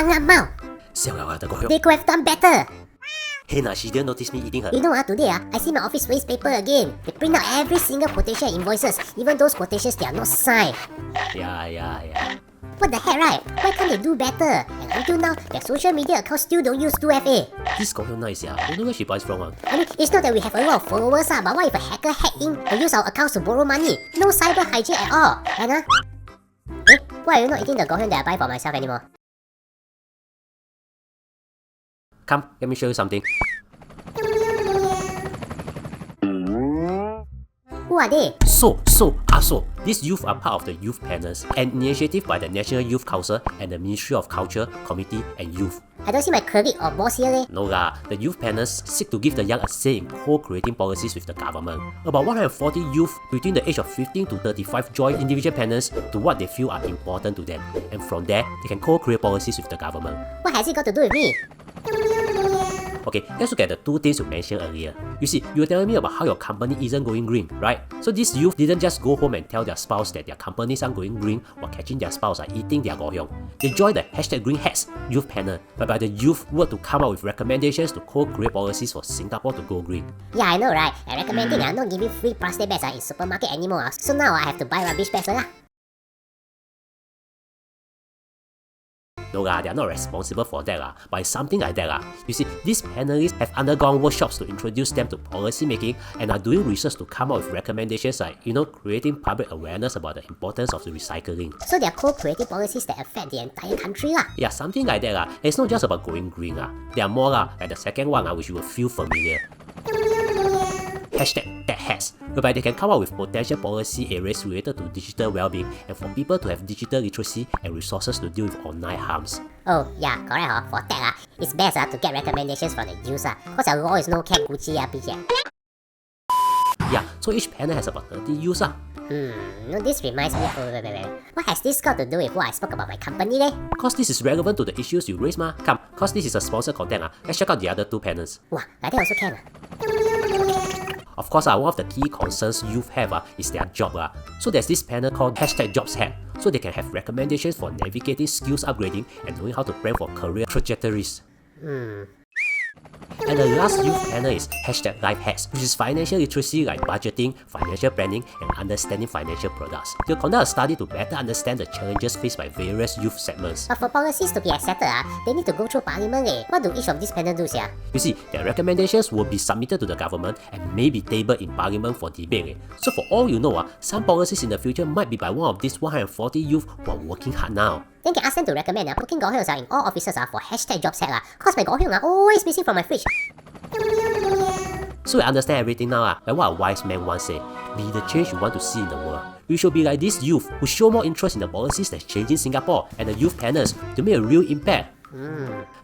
Hang up mouth. They could have done better. Hey, nah, she didn't notice me eating her. You know, today I see my office waste paper again. They print out every single quotation and invoices, even those quotations they are not signed. Yeah. What the heck, right? Why can't they do better? And until now, their social media accounts still don't use 2FA. This girl nice, yeah. Don't know where she buys from. I mean, it's not that we have a lot of followers, but what if a hacker hack in and use our accounts to borrow money? No cyber hygiene at all. And why are you not eating the gohan that I buy for myself anymore? Come, let me show you something. Who are they? So, these youth are part of the Youth Panels, an initiative by the National Youth Council and the Ministry of Culture, Community and Youth. I don't see my colleague or boss here leh. No lah, the Youth Panels seek to give the young a say in co-creating policies with the government. About 140 youth between the age of 15 to 35 join individual panels to what they feel are important to them, and from there, they can co-create policies with the government. What has it got to do with me? Okay, let's look at the two things you mentioned earlier. You see, you were telling me about how your company isn't going green, right? So these youth didn't just go home and tell their spouse that their companies aren't going green while catching their spouse eating their gohyong. They joined the #GreenHats Youth Panel, whereby the youth work to come up with recommendations to co-create policies for Singapore to go green. Yeah, I know, right? And recommending not giving free plastic bags in supermarket anymore. So now I have to buy rubbish bags lah. No lah, they are not responsible for that lah, but it's something like that lah. You see, these panelists have undergone workshops to introduce them to policy making and are doing research to come up with recommendations like, creating public awareness about the importance of the recycling. So they are co-creating policies that affect the entire country lah. Yeah, something like that lah. And it's not just about going green lah. There are more lah, like the second one which you will feel familiar. #TechHats, whereby they can come up with potential policy areas related to digital well-being and for people to have digital literacy and resources to deal with online harms. Oh yeah, correct for tech it's best to get recommendations from the youth cause our law is no cat Gucci bitch. Yeah, so each panel has about 30 youths This reminds me wait. What has this got to do with what I spoke about my company leh? Cause this is relevant to the issues you raised ma. Come, cause this is a sponsored content let's check out the other two panels. Wow, like that also can Of course, one of the key concerns youth have is their job. So there's this panel called #JobsHack, so they can have recommendations for navigating skills upgrading and knowing how to plan for career trajectories. And the last youth panel is #LifeHacks, which is financial literacy like budgeting, financial planning, and understanding financial products. They'll conduct a study to better understand the challenges faced by various youth segments. But for policies to be accepted, they need to go through parliament What do each of these panels do You see, their recommendations will be submitted to the government and may be tabled in parliament for debate. So for all you know, some policies in the future might be by one of these 140 youth who are working hard now. Then can ask them to recommend putting gohyons in all offices for #JobsHack cause my gohyons are always missing from my fridge. So I understand everything now like what a wise man once said, be the change you want to see in the world. We should be like these youth who show more interest in the policies that's changing Singapore and the youth panels to make a real impact.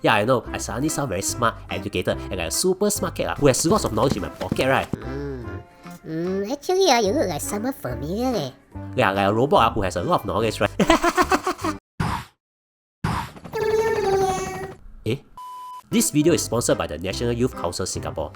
Yeah, I know, I suddenly sound very smart, educated, and like a super smart cat who has lots of knowledge in my pocket, right? Actually, you look like someone familiar Yeah, like a robot who has a lot of knowledge, right? This video is sponsored by the National Youth Council Singapore.